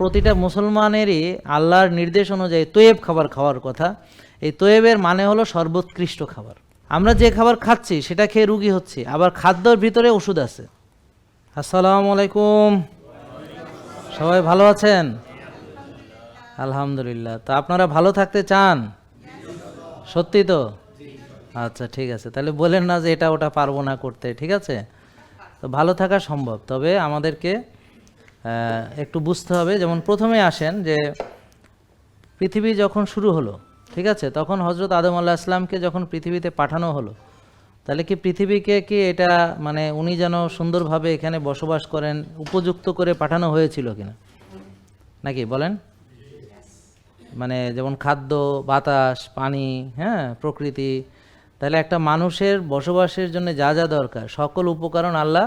প্রতিটা মুসলমানেরই আল্লাহর নির্দেশ অনুযায়ী তৈয়ব খাবার খাওয়ার কথা। এই তৈয়বের মানে হলো সর্বোৎকৃষ্ট খাবার। আমরা যে খাবার খাচ্ছি সেটা খেয়ে রুগী হচ্ছে, আবার খাদ্যর ভিতরে ওষুধ আছে। আসসালামু আলাইকুম, সবাই ভালো আছেন? আলহামদুলিল্লাহ। তা আপনারা ভালো থাকতে চান? সত্যি তো? আচ্ছা ঠিক আছে, তাহলে বলেন না যে এটা ওটা পারবো না করতে, ঠিক আছে? তো ভালো থাকা সম্ভব, তবে আমাদেরকে একটু বুঝতে হবে। যেমন প্রথমে আসেন যে পৃথিবী যখন শুরু হলো, ঠিক আছে, তখন হজরত আদম আলাইহিস সালামকে যখন পৃথিবীতে পাঠানো হলো, তাহলে কি পৃথিবীকে কি এটা মানে উনি যেন সুন্দরভাবে এখানে বসবাস করেন উপযুক্ত করে পাঠানো হয়েছিল কিনা, নাকি বলেন? মানে যেমন খাদ্য, বাতাস, পানি, হ্যাঁ, প্রকৃতি, তাহলে একটা মানুষের বসবাসের জন্য যা যা দরকার সকল উপকরণ আল্লাহ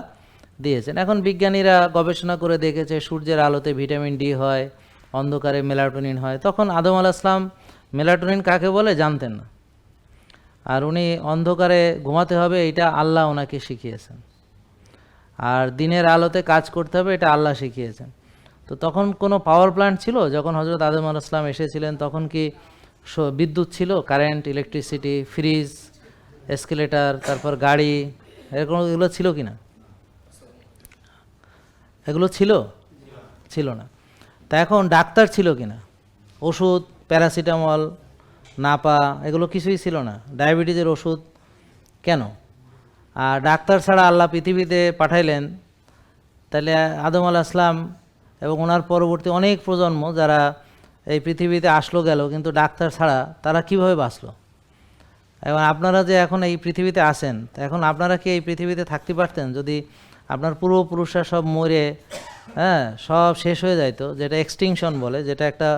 দিয়েছেন। এখন বিজ্ঞানীরা গবেষণা করে দেখেছে সূর্যের আলোতে ভিটামিন ডি হয়, অন্ধকারে মেলাটোনিন হয়। তখন আদম আলাইহিস সালাম মেলাটোনিন কাকে বলে জানতেন না, আর উনি অন্ধকারে ঘুমাতে হবে এটা আল্লাহ ওনাকে শিখিয়েছেন, আর দিনের আলোতে কাজ করতে হবে এটা আল্লাহ শিখিয়েছেন। তো তখন কোনো পাওয়ার প্ল্যান্ট ছিল যখন হজরত আদম আলাইহিস সালাম এসেছিলেন? তখন কি বিদ্যুৎ ছিল, কারেন্ট, ইলেকট্রিসিটি, ফ্রিজ, এসকেলেটার, তারপর গাড়ি, এরকম এগুলো ছিল কি না? এগুলো ছিল? ছিল না। তা এখন ডাক্তার ছিল কি না? ওষুধ, প্যারাসিটামল, নাপা, এগুলো কিছুই ছিল না। ডায়াবেটিসের ওষুধ কেন? আর ডাক্তার ছাড়া আল্লাহ পৃথিবীতে পাঠাইলেন, তাহলে আদম আলাইহিস সালাম এবং ওনার পরবর্তী অনেক প্রজন্ম যারা এই পৃথিবীতে আসলো গেল, কিন্তু ডাক্তার ছাড়া তারা কিভাবে বাঁচলো? এবং আপনারা যে এখন এই পৃথিবীতে আসেন, এখন আপনারা কি এই পৃথিবীতে থাকতে পারতেন যদি আপনার পূর্বপুরুষরা সব মরে, হ্যাঁ, সব শেষ হয়ে যাইতো, যেটা এক্সটিংশন বলে, যেটা একটা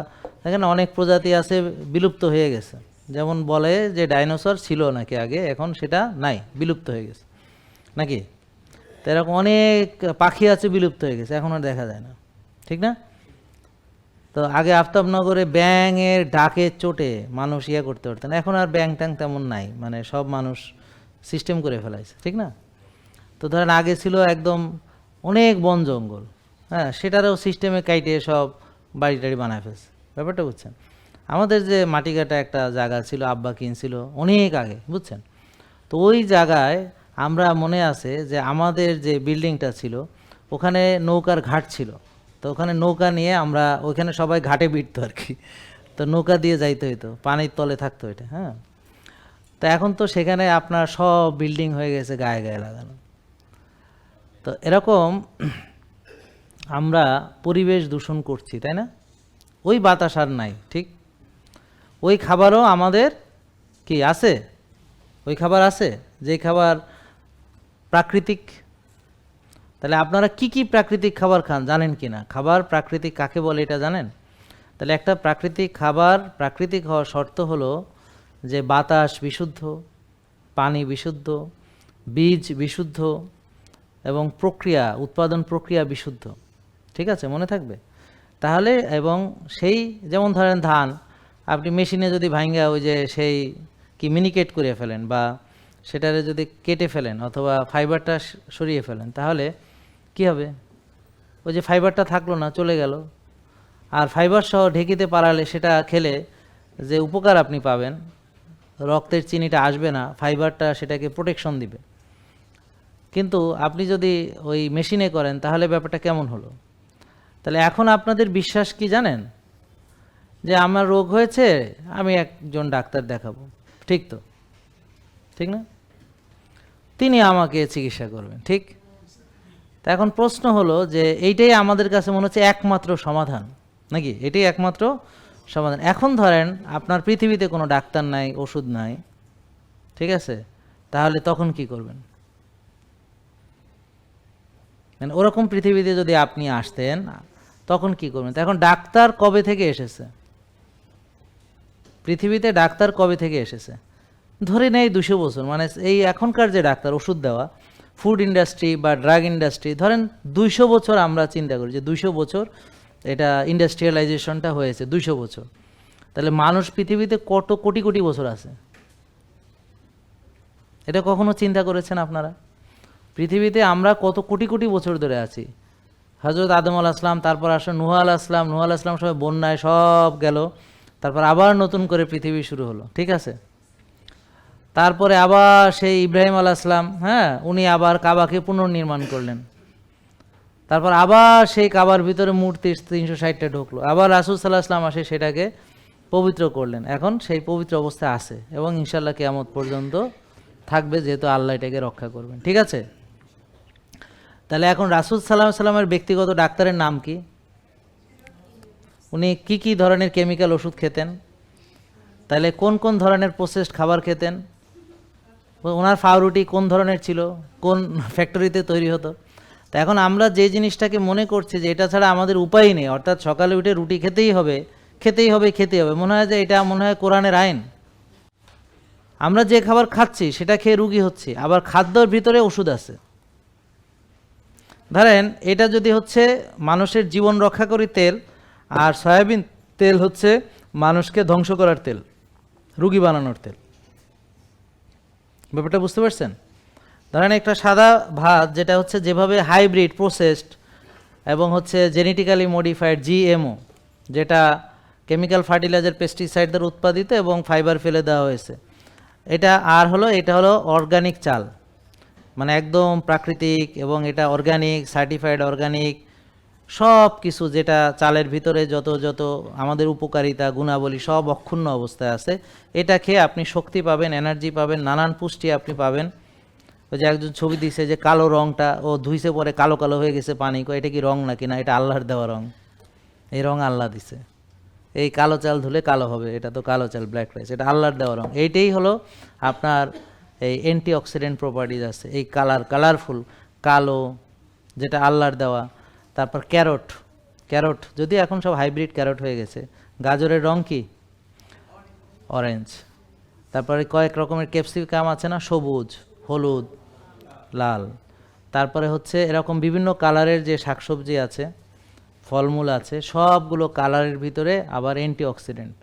এখানে অনেক প্রজাতি আছে বিলুপ্ত হয়ে গেছে। যেমন বলে যে ডাইনোসর ছিল নাকি আগে, এখন সেটা নাই, বিলুপ্ত হয়ে গেছে, নাকি? তো এরকম অনেক পাখি আছে বিলুপ্ত হয়ে গেছে, এখন আর দেখা যায় না, ঠিক না? তো আগে আফতাবনগরে ব্যাঙের ডাকের চোটে মানুষ ইয়ে করতে পারতেন, এখন আর ব্যাং ট্যাং তেমন নাই, মানে সব মানুষ সিস্টেম করে ফেলাইছে, ঠিক না? তো ধরেন আগে ছিল একদম অনেক বন জঙ্গল, হ্যাঁ, সেটারও সিস্টেমে কাইটে সব বাড়ি টাড়ি বানায় ফেলছে। ব্যাপারটা বুঝছেন? আমাদের যে মাটিকাটা একটা জায়গা ছিল, আব্বা কিনছিল অনেক আগে, বুঝছেন? তো ওই জায়গায় আমরা মনে আছে যে আমাদের যে বিল্ডিংটা ছিল ওখানে নৌকার ঘাট ছিল। তো ওখানে নৌকা নিয়ে আমরা ওইখানে সবাই ঘাটে বিটতো আর কি। তো নৌকা দিয়ে যাইতে হইতো, পানির তলে থাকতো এটা, হ্যাঁ। তো এখন তো সেখানে আপনার সব বিল্ডিং হয়ে গেছে গায়ে গায়ে লাগানো। তো এরকম আমরা পরিবেশ দূষণ করছি, তাই না? ওই বাতাস আর নাই, ঠিক? ওই খাবারও আমাদের কি আছে? ওই খাবার আছে যে খাবার প্রাকৃতিক। তাহলে আপনারা কি কি প্রাকৃতিক খাবার খান জানেন কি না? খাবার প্রাকৃতিক কাকে বলে এটা জানেন? তাহলে একটা প্রাকৃতিক খাবার প্রাকৃতিক হওয়ার শর্ত হলো যে বাতাস বিশুদ্ধ, পানি বিশুদ্ধ, বীজ বিশুদ্ধ, এবং প্রক্রিয়া, উৎপাদন প্রক্রিয়া বিশুদ্ধ, ঠিক আছে? মনে থাকবে তাহলে। এবং সেই যেমন ধরেন ধান আপনি মেশিনে যদি ভাঙ্গা ওই যে সেই কি মিনিকেট করে ফেলেন, বা সেটারে যদি কেটে ফেলেন অথবা ফাইবারটা সরিয়ে ফেলেন, তাহলে কি হবে? ওই যে ফাইবারটা থাকলো না, চলে গেল। আর ফাইবার সহ ঢেকিতে পারালে সেটা খেলে যে উপকার আপনি পাবেন, রক্তের চিনিটা আসবে না, ফাইবারটা সেটাকে প্রোটেকশন দিবে। কিন্তু আপনি যদি ওই মেশিনে করেন তাহলে ব্যাপারটা কেমন হলো? তাহলে এখন আপনাদের বিশ্বাস কি জানেন? যে আমার রোগ হয়েছে, আমি একজন ডাক্তার দেখাবো, ঠিক তো? ঠিক না? তিনি আমাকে চিকিৎসা করবেন, ঠিক? তা এখন প্রশ্ন হলো যে এইটাই আমাদের কাছে মনে হচ্ছে একমাত্র সমাধান, নাকি? এটাই একমাত্র সমাধান। এখন ধরেন আপনার পৃথিবীতে কোনো ডাক্তার নাই, ওষুধ নাই, ঠিক আছে? তাহলে তখন কি করবেন? মানে ওরকম পৃথিবীতে যদি আপনি আসতেন তখন কি করবেন? এখন ডাক্তার কবে থেকে এসেছে পৃথিবীতে? ডাক্তার কবে থেকে এসেছে? ধরে নেই 200 বছর। মানে এই এখনকার যে ডাক্তার, ওষুধ দেওয়া, ফুড ইন্ডাস্ট্রি বা ড্রাগ ইন্ডাস্ট্রি, ধরেন 200 বছর আমরা চিন্তা করি যে 200 বছর এটা ইন্ডাস্ট্রিয়ালাইজেশনটা হয়েছে, 200 বছর। তাহলে মানুষ পৃথিবীতে কত কোটি কোটি বছর আছে? এটা কখনো চিন্তা করেছেন আপনারা? পৃথিবীতে আমরা কত কোটি কোটি বছর ধরে আছি? হজরত আদম আলাইহিস সালাম, তারপর আসলো নূহ আলাইহিস সালাম, নূহ আলাইহিস সালাম সবাই বন্যায় সব গেল, তারপর আবার নতুন করে পৃথিবী শুরু হলো, ঠিক আছে। তারপরে আবার সেই ইব্রাহিম আলাইহিস সালাম, হ্যাঁ, উনি আবার কাবাকে পুনর্নির্মাণ করলেন, তারপর আবার সেই কাবার ভিতরে মূর্তি 360টা ঢুকলো, আবার রাসূল সাল্লাল্লাহু আলাইহি ওয়াসাল্লাম আসে সেটাকে পবিত্র করলেন, এখন সেই পবিত্র অবস্থায় আছে এবং ইনশাআল্লাহ কিয়ামত পর্যন্ত থাকবে, যেহেতু আল্লাহ এটাকে রক্ষা করবেন, ঠিক আছে। তাহলে এখন রাসূল সাল্লাল্লাহু আলাইহি ওয়াসাল্লামের ব্যক্তিগত ডাক্তারের নাম কি? উনি কি কি ধরনের কেমিক্যাল ওষুধ খেতেন, তাহলে কোন কোন ধরনের প্রসেসড খাবার খেতেন, ওনার ফাউরুটি কোন ধরনের ছিল, কোন ফ্যাক্টরিতে তৈরি হতো। তা এখন আমরা যে জিনিসটাকে মনে করছি যে এটা ছাড়া আমাদের উপায় নেই, অর্থাৎ সকালে উঠে রুটি খেতেই হবে, মনে হয় যে এটা মনে হয় কোরআনের আইন। আমরা যে খাবার খাচ্ছি সেটা খেয়ে রুগী হচ্ছে, আবার খাদ্যর ভিতরে ওষুধ আছে। ধরেন এটা যদি হচ্ছে মানুষের জীবন রক্ষাকারী তেল, আর সয়াবিন তেল হচ্ছে মানুষকে ধ্বংস করার তেল, রুগী বানানোর তেল। ব্যাপারটা বুঝতে পারছেন? ধরেন একটা সাদা ভাত যেটা হচ্ছে যেভাবে হাইব্রিড প্রসেসড এবং হচ্ছে জেনেটিক্যালি মডিফাইড জিএমও, যেটা কেমিক্যাল ফার্টিলাইজার পেস্টিসাইড দ্বারা উৎপাদিত এবং ফাইবার ফেলে দেওয়া হয়েছে, এটা আর হলো এটা হলো অর্গানিক চাল, মানে একদম প্রাকৃতিক এবং এটা অর্গানিক, সার্টিফাইড অর্গানিক, সব কিছু যেটা চালের ভিতরে যত যত আমাদের উপকারিতা গুণাবলী সব অক্ষুণ্ণ অবস্থায় আছে। এটা খেয়ে আপনি শক্তি পাবেন, এনার্জি পাবেন, নানান পুষ্টি আপনি পাবেন। ওই যে একজন ছবি দিছে যে কালো রংটা ও ধুইছে পরে কালো কালো হয়ে গেছে পানি, এটা কি রং নাকি? না, এটা আল্লাহর দেওয়া রং, এই রং আল্লাহ দিছে। এই কালো চাল ধুলে কালো হবে, এটা তো কালো চাল, ব্ল্যাক রাইস, এটা আল্লাহর দেওয়া রং। এইটাই হলো আপনার এই অ্যান্টিঅক্সিডেন্ট প্রপার্টিজ আছে, এই কালারফুল কালো, যেটা আল্লাহর দেওয়া। তারপর ক্যারট, যদি এখন সব হাইব্রিড ক্যারট হয়ে গেছে। গাজরের রং কি? অরেঞ্জ। তারপরে কয়েক রকমের ক্যাপসিকাম আছে না, সবুজ, হলুদ, লাল। তারপরে হচ্ছে এরকম বিভিন্ন কালারের যে শাকসবজি আছে, ফলমূল আছে, সবগুলো কালারের ভিতরে আবার অ্যান্টিঅক্সিডেন্ট।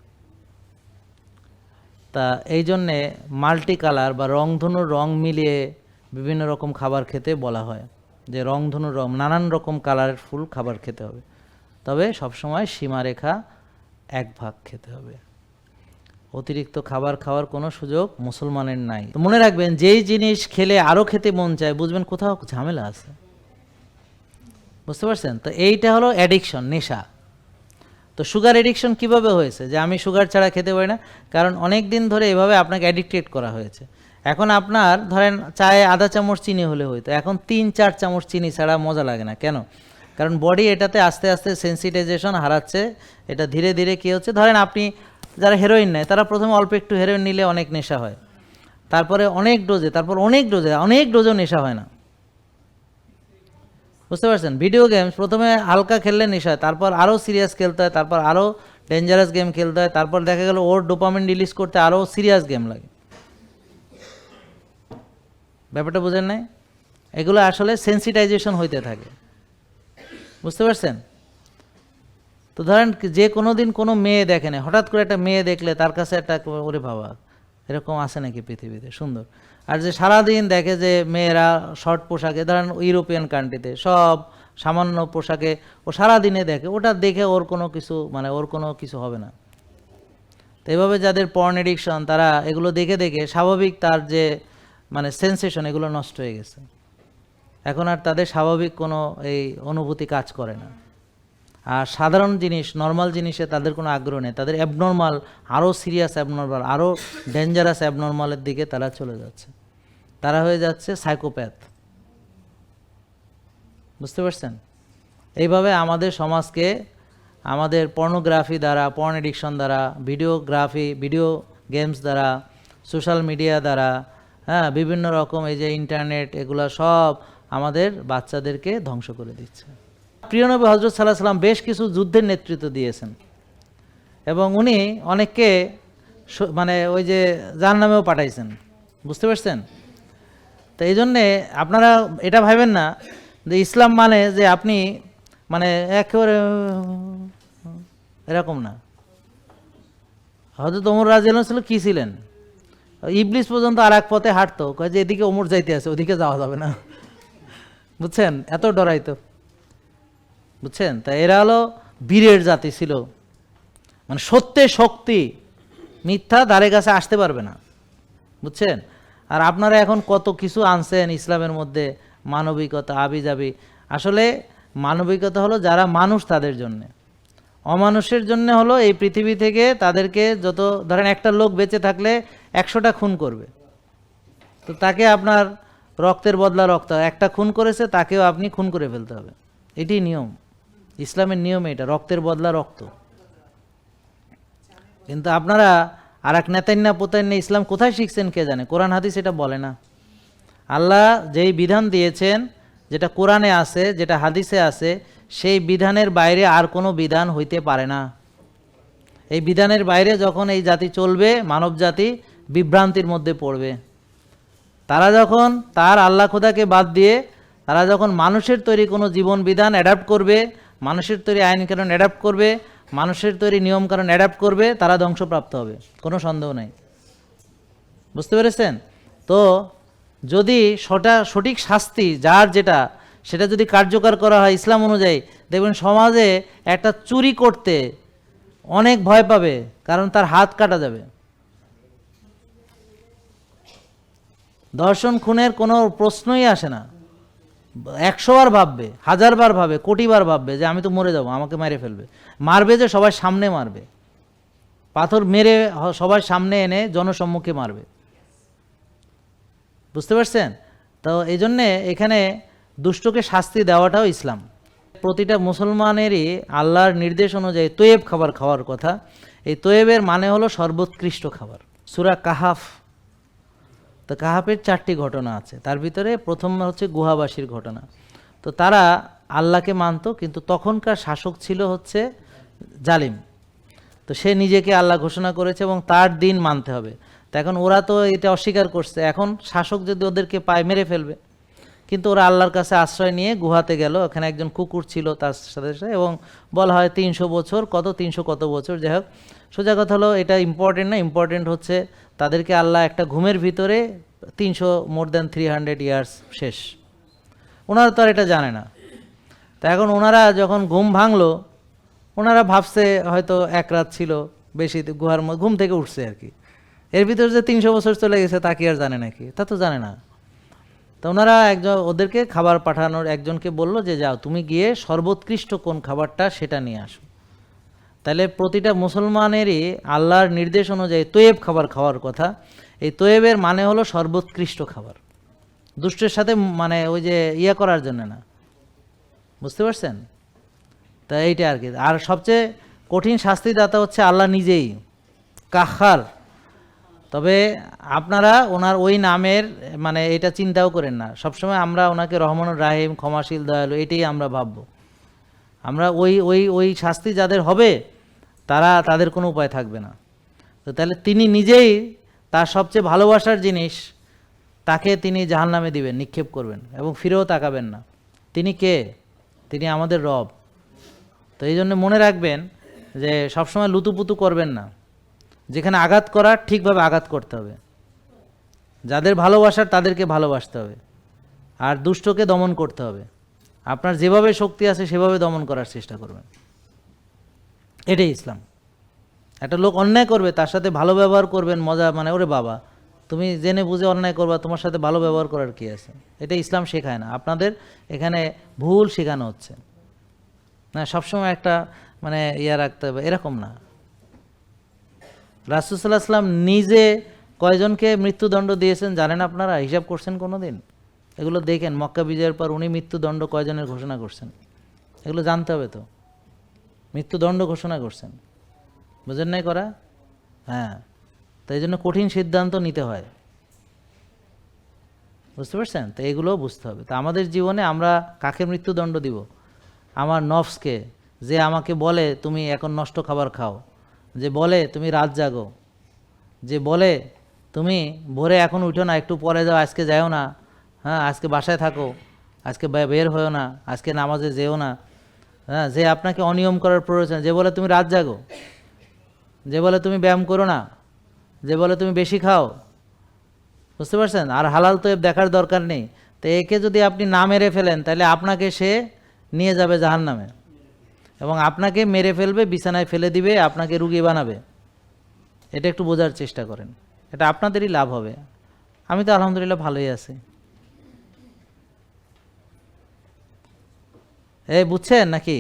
তা এই জন্যে মাল্টি কালার বা রংধনুর রং মিলিয়ে বিভিন্ন রকম খাবার খেতে বলা হয়, যে রংধনুর রং, নানান রকম কালারের ফুল খাবার খেতে হবে, তবে সবসময় সীমারেখা 1 ভাগ খেতে হবে। অতিরিক্ত খাবার খাওয়ার কোনো সুযোগ মুসলমানের নাই। তো মনে রাখবেন, যেই জিনিস খেলে আরও খেতে মন চায়, বুঝবেন কোথাও ঝামেলা আছে। বুঝতে পারছেন? তো এইটা হলো অ্যাডিকশন, নেশা। তো সুগার এডিকশন কিভাবে হয়েছে, যে আমি সুগার ছাড়া খেতে পারি না? কারণ অনেক দিন ধরে এভাবে আপনাকে অ্যাডিক্টেড করা হয়েছে। এখন আপনার ধরেন চায়ে আধা চামচ চিনি হলে হইতো, এখন 3-4 চামচ চিনি ছাড়া মজা লাগে না। কেন? কারণ বডি এটাতে আস্তে আস্তে সেন্সিটাইজেশন হারাচ্ছে। এটা ধীরে ধীরে কী হচ্ছে, ধরেন আপনি যারা হেরোইন নেয় তারা প্রথমে অল্প একটু হেরোইন নিলে অনেক নেশা হয়, তারপরে অনেক ডোজে, তারপর অনেক ডোজেও নেশা হয় না। বুঝতে পারছেন? ভিডিও গেমস প্রথমে হালকা খেললে নেশা হয়, তারপর আরও সিরিয়াস খেলতে হয়, তারপর আরও ডেঞ্জারাস গেম খেলতে হয়, তারপর দেখা গেল ওর ডোপামিন রিলিজ করতে আরও সিরিয়াস গেম লাগে। ব্যাপারটা বুঝেন নাই? এগুলো আসলে সেন্সিটাইজেশন হইতে থাকে। বুঝতে পারছেন? তো ধরেন যে কোনো দিন কোনো মেয়ে দেখে না, হঠাৎ করে একটা মেয়ে দেখলে তার কাছে একটা ওরে বাবা, এরকম আছে নাকি পৃথিবীতে, সুন্দর। আর যে সারাদিন দেখে যে মেয়েরা শর্ট পোশাকে, ধরেন ইউরোপিয়ান কান্ট্রিতে সব সামান্য পোশাকে ও সারাদিনে দেখে, ওটা দেখে ওর কোনো কিছু হবে না। তো এইভাবে যাদের পর্ন এডিকশন, তারা এগুলো দেখে দেখে স্বাভাবিক তার যে মানে সেন্সেশন, এগুলো নষ্ট হয়ে গেছে। এখন আর তাদের স্বাভাবিক কোনো এই অনুভূতি কাজ করে না। আর সাধারণ জিনিস, নর্মাল জিনিসে তাদের কোনো আগ্রহ নেই, তাদের অ্যাবনর্মাল, আরও সিরিয়াস অ্যাবনর্মাল, আরও ডেঞ্জারাস অ্যাবনর্মালের দিকে তারা চলে যাচ্ছে। তারা হয়ে যাচ্ছে সাইকোপ্যাথ। বুঝতে পারছেন? এইভাবে আমাদের সমাজকে আমাদের পর্নোগ্রাফি দ্বারা, পর্ন এডিকশন দ্বারা, ভিডিও গেমস দ্বারা, সোশ্যাল মিডিয়া দ্বারা, হ্যাঁ, বিভিন্ন রকম এই যে ইন্টারনেট, এগুলো সব আমাদের বাচ্চাদেরকে ধ্বংস করে দিচ্ছে। প্রিয় নবী হযরত সাল্লাল্লাহু আলাইহি ওয়াসাল্লাম বেশ কিছু যুদ্ধের নেতৃত্ব দিয়েছেন এবং উনি অনেককে মানে ওই যে জাহান্নামেও পাঠাইছেন। বুঝতে পারছেন? তো এই জন্যে আপনারা এটা ভাবেন না যে ইসলাম মানে যে আপনি মানে একেবারে এরকম না। হযরত ওমর রাদিয়াল্লাহু আনহু কি ছিলেন? ইবলিস পর্যন্ত আর এক পথে হাঁটতো, কয় যে এদিকে ওমর যাইতে আছে, ওদিকে যাওয়া যাবে না। বুঝছেন? এত ডরাইতো। বুঝছেন? তা এরা হলো বীরের জাতি ছিল, মানে সত্যের শক্তি, মিথ্যা ধারে কাছে আসতে পারবে না, বুঝছেন? আর আপনারা এখন কত কিছু আনছেন ইসলামের মধ্যে, মানবিকতা আবিজাবি। আসলে মানবিকতা হলো যারা মানুষ তাদের জন্যে, অমানুষের জন্য হলো এই পৃথিবী থেকে তাদেরকে যত, ধরেন একটা লোক বেঁচে থাকলে 100টা খুন করবে, তো তাকে আপনার রক্তের বদলা রক্ত, একটা খুন করেছে তাকেও আপনি খুন করে ফেলতে হবে, এটি নিয়ম, ইসলামের নিয়ম এটা, রক্তের বদলা রক্ত। কিন্তু আপনারা আর এক নেতান্না পোতান্না ইসলাম কোথায় শিখছেন কে জানে, কোরআন হাদিস এটা বলে না। আল্লাহ যেই বিধান দিয়েছেন, যেটা কোরআনে আছে, যেটা হাদিসে আছে, সেই বিধানের বাইরে আর কোনো বিধান হইতে পারে না। এই বিধানের বাইরে যখন এই জাতি চলবে, মানব জাতি বিভ্রান্তির মধ্যে পড়বে। তারা যখন তার আল্লাহ খোদাকে বাদ দিয়ে তারা যখন মানুষের তৈরি কোনো জীবন বিধান অ্যাডাপ্ট করবে, মানুষের তৈরি আইন কানুন অ্যাডাপ্ট করবে, মানুষের তৈরি নিয়ম কানুন অ্যাডাপ্ট করবে, তারা ধ্বংসপ্রাপ্ত হবে, কোনো সন্দেহ নেই। বুঝতে পেরেছেন? তো যদি সঠিক শাস্তি যার যেটা, সেটা যদি কার্যকর করা হয় ইসলাম অনুযায়ী, দেখবেন সমাজে একটা চুরি করতে অনেক ভয় পাবে, কারণ তার হাত কাটা যাবে। ধর্ষণ খুনের কোনো প্রশ্নই আসে না, 100 বার ভাববে, 1000 বার ভাবে, কোটি বার ভাববে যে আমি তো মরে যাব, আমাকে মেরে ফেলবে। মারবে যে সবার সামনে মারবে, পাথর মেরে সবার সামনে এনে জনসম্মুখে মারবে। বুঝতে পারছেন? তো এই জন্যে এখানে দুষ্টকে শাস্তি দেওয়াটাও ইসলাম। প্রতিটা মুসলমানেরই আল্লাহর নির্দেশ অনুযায়ী তৈয়ব খাবার খাওয়ার কথা। এই তৈয়বের মানে হলো সর্বোৎকৃষ্ট খাবার। সূরা কাহাফ, তো কাহাফের 4টি ঘটনা আছে, তার ভিতরে প্রথম হচ্ছে গুহাবাসীর ঘটনা। তো তারা আল্লাহকে মানত, কিন্তু তখনকার শাসক ছিল হচ্ছে জালিম, তো সে নিজেকে আল্লাহ ঘোষণা করেছে এবং তার দিন মানতে হবে। তো এখন ওরা তো এটা অস্বীকার করছে, এখন শাসক যদি ওদেরকে পায় মেরে ফেলবে। কিন্তু ওরা আল্লাহর কাছে আশ্রয় নিয়ে গুহাতে গেল, ওখানে একজন কুকুর ছিল তার সাথে সাথে, এবং বলা হয় 300 বছর, 300 কত বছর, যাই হোক, সোজা কথা হলো এটা ইম্পর্টেন্ট না, ইম্পর্টেন্ট হচ্ছে তাদেরকে আল্লাহ একটা ঘুমের ভিতরে 300 ইয়ার্স শেষ। ওনারা তো আর এটা জানে না। তা এখন ওনারা যখন ঘুম ভাঙলো, ওনারা ভাবছে হয়তো এক রাত ছিল, বেশি গুহার ঘুম থেকে উঠছে আর কি, এর ভিতরে যে 300 বছর চলে গেছে তা কি আর জানে নাকি? তা তো জানে না। তো ওনারা ওদেরকে খাবার পাঠানোর একজনকে বলল যে যাও তুমি গিয়ে সর্বোৎকৃষ্ট কোন খাবারটা সেটা নিয়ে আসো। তাহলে প্রতিটা মুসলমানেরই আল্লাহর নির্দেশ অনুযায়ী তৈয়ব খাবার খাওয়ার কথা। এই তৈয়বের মানে হলো সর্বোৎকৃষ্ট খাবার, দুষ্টের সাথে মানে ওই যে করার জন্য না। বুঝতে পারছেন? তা এইটা আর কি। আর সবচেয়ে কঠিন শাস্তিদাতা হচ্ছে আল্লাহ নিজেই, কাহ্হার। তবে আপনারা ওনার ওই নামের মানে এটা চিন্তাও করেন না, সবসময় আমরা ওনাকে রহমানুর রাহিম, ক্ষমাশীল, দয়ালু, এটাই আমরা ভাববো। আমরা ওই শাস্তি যাদের হবে তাদের কোনো উপায় থাকবে না। তো তাহলে তিনি নিজেই তার সবচেয়ে ভালোবাসার জিনিস তাকে তিনি জাহান্নামে দিবেন, নিক্ষেপ করবেন এবং ফিরেও তাকাবেন না। তিনি কে? তিনি আমাদের রব। তো এই জন্য মনে রাখবেন যে সবসময় লুতুপুতু করবেন না, যেখানে আঘাত করার ঠিকভাবে আঘাত করতে হবে, যাদের ভালোবাসার তাদেরকে ভালোবাসতে হবে, আর দুষ্টকে দমন করতে হবে। আপনার যেভাবে শক্তি আছে সেভাবে দমন করার চেষ্টা করবেন, এটাই ইসলাম। একটা লোক অন্যায় করবে, তার সাথে ভালো ব্যবহার করবেন, মজা মানে ওরে বাবা তুমি জেনে বুঝে অন্যায় করবা, তোমার সাথে ভালো ব্যবহার করার কি আছে? এটা ইসলাম শেখায় না, আপনাদের এখানে ভুল শেখানো হচ্ছে না। সবসময় একটা মানে রাখতে হবে এরকম না। রাসূল সাল্লাল্লাহু আলাইহি ওয়াসাল্লাম নিজে কয়জনকে মৃত্যুদণ্ড দিয়েছেন জানেন আপনারা? হিসাব করছেন কোনো দিন? এগুলো দেখেন, মক্কা বিজয়ের পর উনি মৃত্যুদণ্ড কয়জনের ঘোষণা করছেন, এগুলো জানতে হবে। তো মৃত্যুদণ্ড ঘোষণা করছেন, বুঝেন নাই করা? হ্যাঁ, তাই জন্য কঠিন সিদ্ধান্ত নিতে হয়, বুঝতে পারছেন? তো এগুলোও বুঝতে হবে। তো আমাদের জীবনে আমরা কাকে মৃত্যুদণ্ড দিব? আমার নফসকে, যে আমাকে বলে তুমি এখন নষ্ট খাবার খাও, যে বলে তুমি রাত জাগো, যে বলে তুমি ভোরে এখন উঠো না, একটু পরে যাও, আজকে যাও না, হ্যাঁ আজকে বাসায় থাকো, আজকে বের হয়েও না, আজকে নামাজে যেও না, হ্যাঁ, যে আপনাকে অনিয়ম করার প্রয়োজন, যে বলে তুমি রাত জাগো, যে বলে তুমি ব্যায়াম করো না, যে বলে তুমি বেশি খাও, বুঝতে পারছেন? আর হালাল তো দেখার দরকার নেই। তো একে যদি আপনি না মেরে ফেলেন তাহলে আপনাকে সে নিয়ে যাবে জাহান্নামে। এবং আপনাকে মেরে ফেলবে, বিছানায় ফেলে দিবে, আপনাকে রুগী বানাবে। এটা একটু বোঝার চেষ্টা করেন, এটা আপনাদেরই লাভ হবে। আমি তো আলহামদুলিল্লাহ ভালোই আছি। এই বুঝছেন নাকি?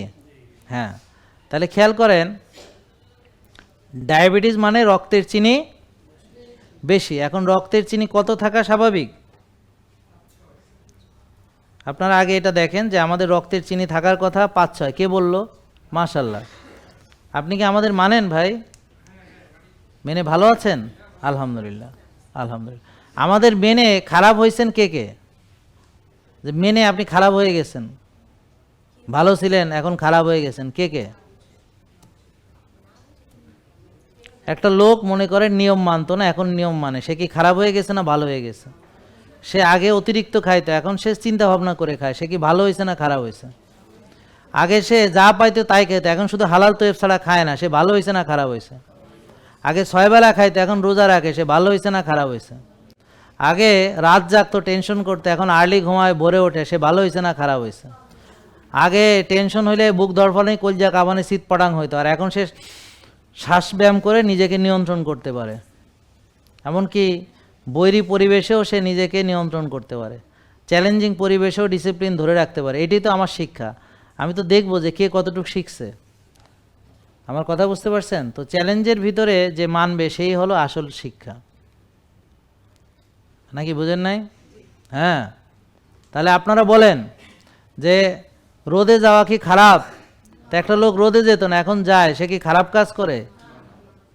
হ্যাঁ, তাহলে খেয়াল করেন, ডায়াবেটিস মানে রক্তের চিনি বেশি। এখন রক্তের চিনি কত থাকা স্বাভাবিক? আপনারা আগে এটা দেখেন যে আমাদের রক্তের চিনি থাকার কথা 5-6। কে বলল? মাশাআল্লাহ। আপনি কি আমাদের মানেন ভাই? মেনে ভালো আছেন? আলহামদুলিল্লাহ, আলহামদুলিল্লাহ। আমাদের মেনে খারাপ হয়েছেন কে কে? যে মেনে আপনি খারাপ হয়ে গেছেন, ভালো ছিলেন এখন খারাপ হয়ে গেছেন, কে কে? একটা লোক মনে করেন নিয়ম মানতো না, এখন নিয়ম মানে, সে কি খারাপ হয়ে গেছে না ভালো হয়ে গেছে? সে আগে অতিরিক্ত খাইতো, এখন সে চিন্তা ভাবনা করে খায়, সে কি ভালো হয়েছে না খারাপ হয়েছে? আগে সে যা পাইতো তাই খাইতো, এখন শুধু হালাল তৈব ছাড়া খায় না, সে ভালো হয়েছে না খারাপ হয়েছে? আগে 6 বেলা খাইতো, এখন রোজা রাখে, সে ভালো হয়েছে না খারাপ হয়েছে? আগে রাত জাগতো, টেনশন করতো, এখন আর্লি ঘুমায়, ভোরে ওঠে, সে ভালো হয়েছে না খারাপ হয়েছে? আগে টেনশন হইলে বুক ধরফড়ানি, কলজা কাঁপানি, শীত পটাং হইতো, আর এখন সে শ্বাস ব্যায়াম করে নিজেকে নিয়ন্ত্রণ করতে পারে। এমনকি বৈরী পরিবেশেও সে নিজেকে নিয়ন্ত্রণ করতে পারে, চ্যালেঞ্জিং পরিবেশেও ডিসিপ্লিন ধরে রাখতে পারে। এটাই তো আমার শিক্ষা। আমি তো দেখবো যে কে কতটুকু শিখছে। আমার কথা বুঝতে পারছেন তো? চ্যালেঞ্জের ভিতরে যে মানবে সেই হলো আসল শিক্ষা, নাকি বুঝেন নাই? হ্যাঁ, তাহলে আপনারা বলেন যে রোদে যাওয়া কি খারাপ? তো একটা লোক রোদে যেত না, এখন যায়, সে কি খারাপ কাজ করে?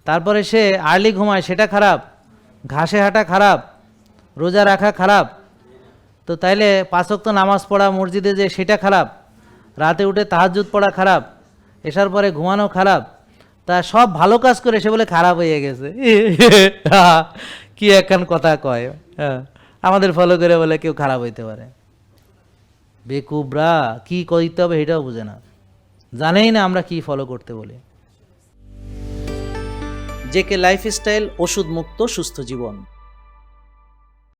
তারপরে সে আর্লি ঘুমায়, সেটা খারাপ? ঘাসে হাঁটা খারাপ? রোজা রাখা খারাপ? তো তাইলে 5 ওয়াক্ত নামাজ পড়া, মসজিদে যে, সেটা খারাপ? রাতে উঠে তাহাজ্জুদ পড়া খারাপ? এসার পরে ঘুমানো খারাপ? তা সব ভালো কাজ করে সে বলে খারাপ হয়ে গেছে। কি একখান কথা কয়। হ্যাঁ, আমাদের ফলো করে বলে কেউ খারাপ হইতে পারে। বেকুবরা, কি করতে হবে এটাও বুঝে না, জানেই না আমরা কি ফলো করতে বলি। জেকে লাইফস্টাইল, ওষুধ মুক্ত সুস্থ জীবন।